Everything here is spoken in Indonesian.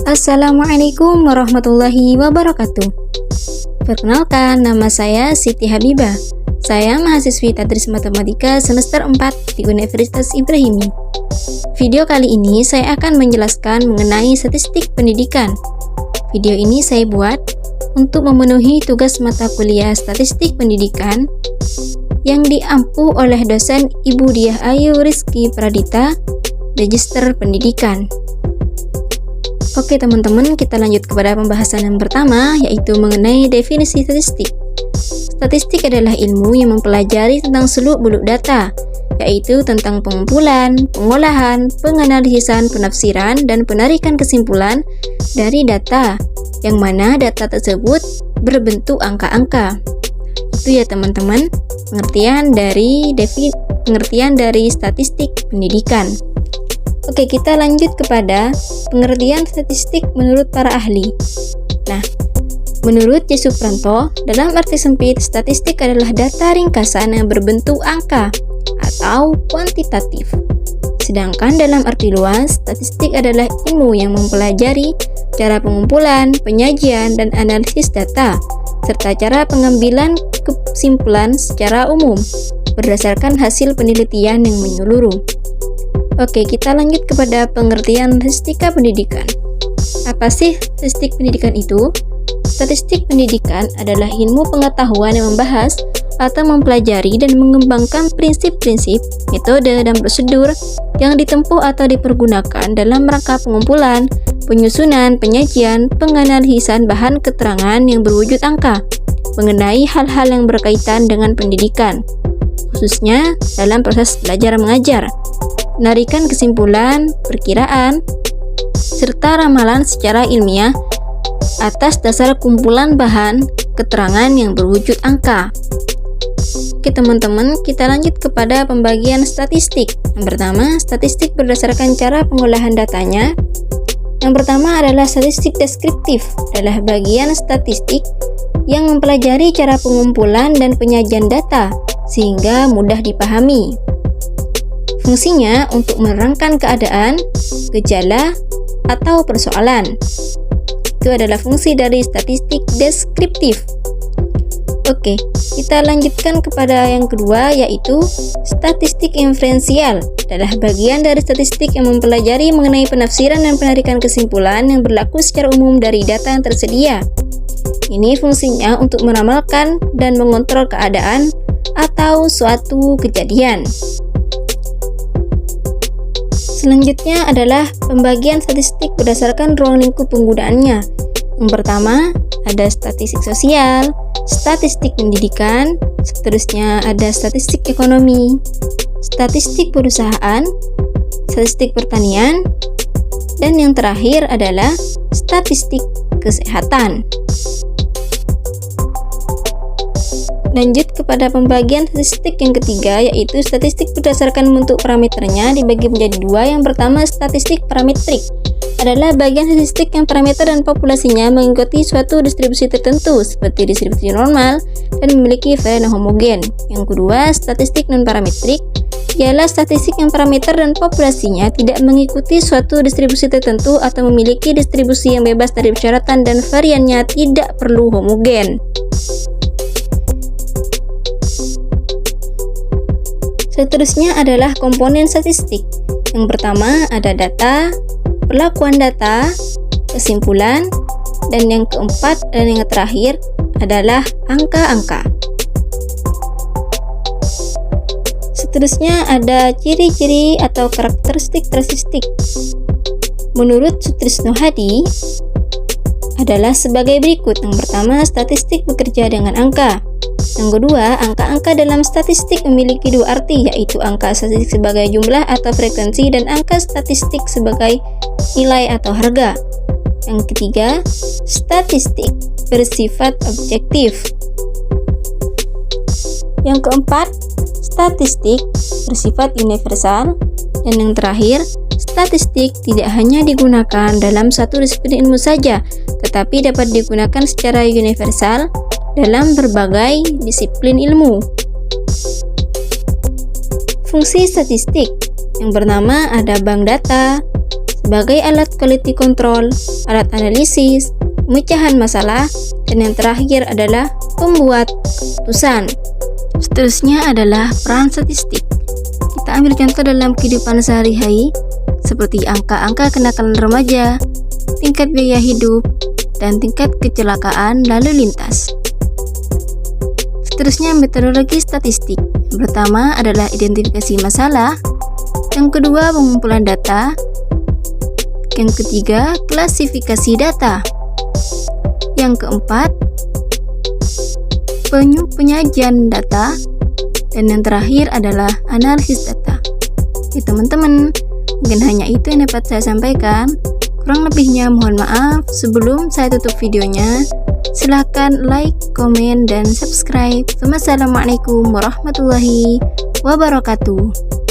Assalamualaikum warahmatullahi wabarakatuh. Perkenalkan, nama saya Siti Habibah. Saya mahasiswi Tadris Matematika semester 4 di Universitas Ibrahimi. Video kali ini saya akan menjelaskan mengenai statistik pendidikan. Video ini saya buat untuk memenuhi tugas mata kuliah statistik pendidikan yang diampu oleh dosen Ibu Diah Ayu Rizky Pradita, Magister Pendidikan. Oke teman-teman, kita lanjut kepada pembahasan yang pertama, yaitu mengenai definisi statistik. Statistik adalah ilmu yang mempelajari tentang seluk-beluk data, yaitu tentang pengumpulan, pengolahan, penganalisan, penafsiran, dan penarikan kesimpulan dari data, yang mana data tersebut berbentuk angka-angka. Itu ya teman-teman, pengertian dari statistik pendidikan. Oke, kita lanjut kepada pengertian statistik menurut para ahli. Nah, menurut J. Supranto, dalam arti sempit, statistik adalah data ringkasan yang berbentuk angka atau kuantitatif. Sedangkan dalam arti luas, statistik adalah ilmu yang mempelajari cara pengumpulan, penyajian, dan analisis data, serta cara pengambilan kesimpulan secara umum berdasarkan hasil penelitian yang menyeluruh. Oke, kita lanjut kepada pengertian statistika pendidikan. Apa sih statistik pendidikan itu? Statistik pendidikan adalah ilmu pengetahuan yang membahas atau mempelajari dan mengembangkan prinsip-prinsip, metode, dan prosedur yang ditempuh atau dipergunakan dalam rangka pengumpulan, penyusunan, penyajian, penganalisan bahan keterangan yang berwujud angka mengenai hal-hal yang berkaitan dengan pendidikan, khususnya dalam proses belajar mengajar, penarikan kesimpulan, perkiraan, serta ramalan secara ilmiah atas dasar kumpulan bahan keterangan yang berwujud angka. Oke teman-teman, kita lanjut kepada pembagian statistik. Yang pertama, statistik berdasarkan cara pengolahan datanya. Yang pertama adalah statistik deskriptif, adalah bagian statistik yang mempelajari cara pengumpulan dan penyajian data sehingga mudah dipahami. Fungsinya untuk menerangkan keadaan, gejala, atau persoalan. Itu adalah fungsi dari statistik deskriptif. Oke, kita lanjutkan kepada yang kedua, yaitu statistik inferensial. Adalah bagian dari statistik yang mempelajari mengenai penafsiran dan penarikan kesimpulan yang berlaku secara umum dari data yang tersedia. Ini fungsinya untuk meramalkan dan mengontrol keadaan atau suatu kejadian. Selanjutnya adalah pembagian statistik berdasarkan ruang lingkup penggunaannya. Yang pertama, ada statistik sosial, statistik pendidikan, seterusnya ada statistik ekonomi, statistik perusahaan, statistik pertanian, dan yang terakhir adalah statistik kesehatan. Lanjut kepada pembagian statistik yang ketiga, yaitu statistik berdasarkan bentuk parameternya dibagi menjadi dua. Yang pertama, statistik parametrik adalah bagian statistik yang parameter dan populasinya mengikuti suatu distribusi tertentu seperti distribusi normal dan memiliki varian homogen. Yang kedua, statistik non-parametrik ialah statistik yang parameter dan populasinya tidak mengikuti suatu distribusi tertentu atau memiliki distribusi yang bebas dari persyaratan dan variannya tidak perlu homogen. Seterusnya adalah komponen statistik. Yang pertama ada data, perlakuan data, kesimpulan, dan yang keempat dan yang terakhir adalah angka-angka. Seterusnya ada ciri-ciri atau karakteristik statistik. Menurut Sutrisno Hadi adalah sebagai berikut. Yang pertama, statistik bekerja dengan angka. Yang kedua, angka-angka dalam statistik memiliki dua arti, yaitu angka statistik sebagai jumlah atau frekuensi dan angka statistik sebagai nilai atau harga. Yang ketiga, statistik bersifat objektif. Yang keempat, statistik bersifat universal. Dan yang terakhir, statistik tidak hanya digunakan dalam satu disiplin ilmu saja, tetapi dapat digunakan secara universal dalam berbagai disiplin ilmu. Fungsi statistik yang pertama ada bank data, sebagai alat quality control, alat analisis, pemecahan masalah, dan yang terakhir adalah pembuat keputusan. Seterusnya adalah peran statistik. Kita ambil contoh dalam kehidupan sehari-hari, seperti angka-angka kenakalan remaja, tingkat biaya hidup, dan tingkat kecelakaan lalu lintas. Seterusnya metodologi statistik. Yang pertama adalah identifikasi masalah, yang kedua pengumpulan data, yang ketiga klasifikasi data, yang keempat penyajian data, dan yang terakhir adalah analisis data. Oke teman-teman, mungkin hanya itu yang dapat saya sampaikan. Kurang lebihnya mohon maaf. Sebelum saya tutup videonya, silahkan like, komen, dan subscribe. Wassalamualaikum warahmatullahi wabarakatuh.